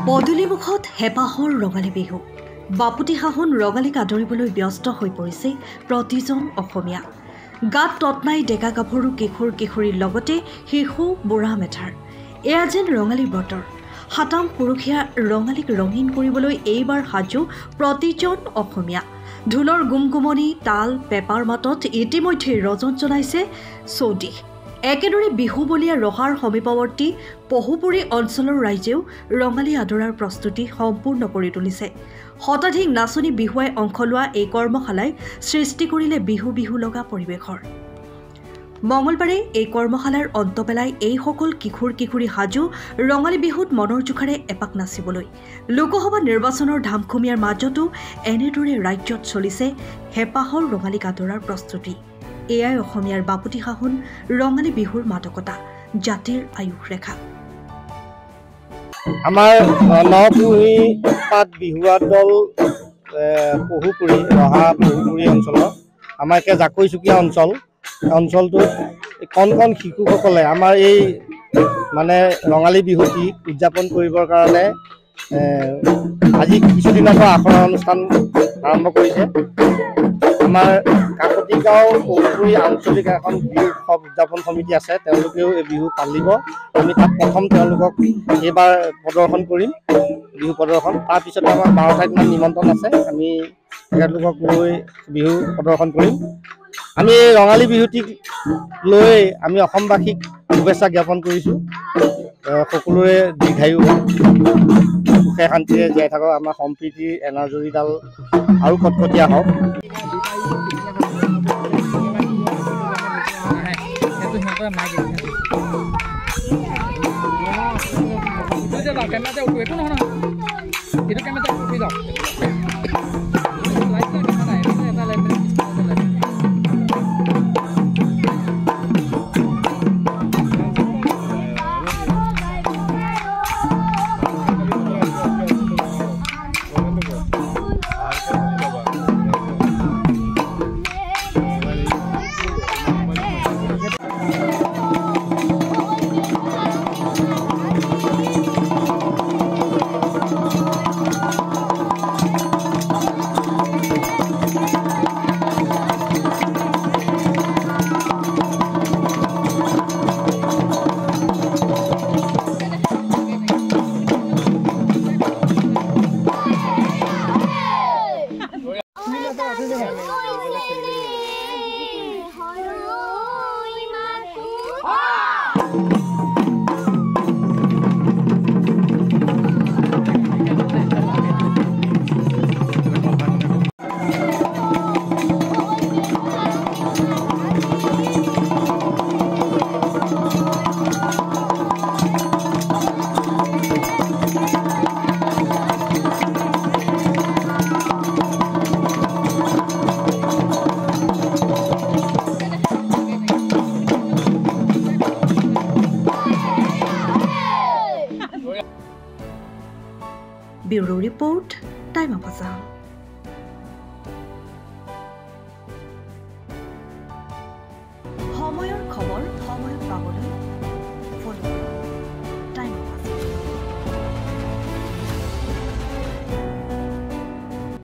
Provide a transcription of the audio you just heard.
পদূলিমুখত হেঁপাহৰ ৰঙালী বিহু বাপুতি সাহোন ৰঙালীক আদৰিবলৈ ব্যস্ত হৈ পৰিছে প্ৰতিজন অসমীয়া। গাত তৎনাই ডেকা গাভৰু কিশোৰ কিশোৰীৰ লগতে শিশু বুঢ়া মেথাৰ এয়া যেন ৰঙালী বতৰ। হাতাম পুৰুষীয়া ৰঙালীক ৰঙীন কৰিবলৈ এইবাৰ সাজু প্ৰতিজন অসমীয়া। ঢোলৰ গুমগুমনি তাল পেপাৰ মাতত ইতিমধ্যে ৰজন জনাইছে চৌদিশ। একেদৰে বিহু বলীয়া ৰহাৰ সমীপৱৰ্তী পহুপুৰী অঞ্চলৰ ৰাইজেও ৰঙালী আদৰাৰ প্ৰস্তুতি সম্পূৰ্ণ কৰি তুলিছে। শতাধিক নাচনী বিহুৱাই অংশ লোৱা এই কৰ্মশালাই সৃষ্টি কৰিলে বিহু বিহু লগা পৰিৱেশৰ। মঙলবাৰে এই কৰ্মশালাৰ অন্ত পেলাই এইসকল কিশোৰ কিশোৰী সাজু ৰঙালী বিহুত মনৰ জোখাৰে এপাক নাচিবলৈ। লোকসভা নিৰ্বাচনৰ ধামখুমীয়াৰ মাজতো এনেদৰে ৰাজ্যত চলিছে হেঁপাহৰ ৰঙালীক আদৰাৰ প্ৰস্তুতি। এয়াই অসমীয়াৰ বাপুতি সাহোন ৰঙালী বিহুৰ মাদকতা, জাতিৰ আয়ুস ৰেখা। আমাৰ নপুহি পাত বিহুৱা দল পহুপুৰী ৰহা পহুপুৰী অঞ্চলৰ আমাৰ একে জাকৈচুকীয়া অঞ্চলটোত কণ কণ শিশুসকলে আমাৰ এই মানে ৰঙালী বিহুটি উদযাপন কৰিবৰ কাৰণে আজি কিছুদিনৰ পৰা আখৰা অনুষ্ঠান আৰম্ভ কৰিছে। আমাৰ কাকতি গাঁও পহুপুৰী আঞ্চলিক এখন বিহু উৎসৱ উদযাপন সমিতি আছে, তেওঁলোকেও এই বিহু পালিব। আমি তাত প্ৰথম তেওঁলোকক এইবাৰ প্ৰদৰ্শন কৰিম বিহু প্ৰদৰ্শন। তাৰপিছতে আমাৰ 12 ঠাইতমান নিমন্ত্ৰণ আছে, আমি তেখেতলোকক লৈ বিহু প্ৰদৰ্শন কৰিম। আমি এই ৰঙালী বিহুটিক লৈ আমি অসমবাসীক শুভেচ্ছা জ্ঞাপন কৰিছোঁ। সকলোৰে দীৰ্ঘায়ু সুখে শান্তিৰে জীয়াই থাকক, আমাৰ সম্প্ৰীতিৰ এনাজৰীডাল আৰু কটকটীয়া হওক। Bureau report, time of Assam. সময়ৰ খবৰ।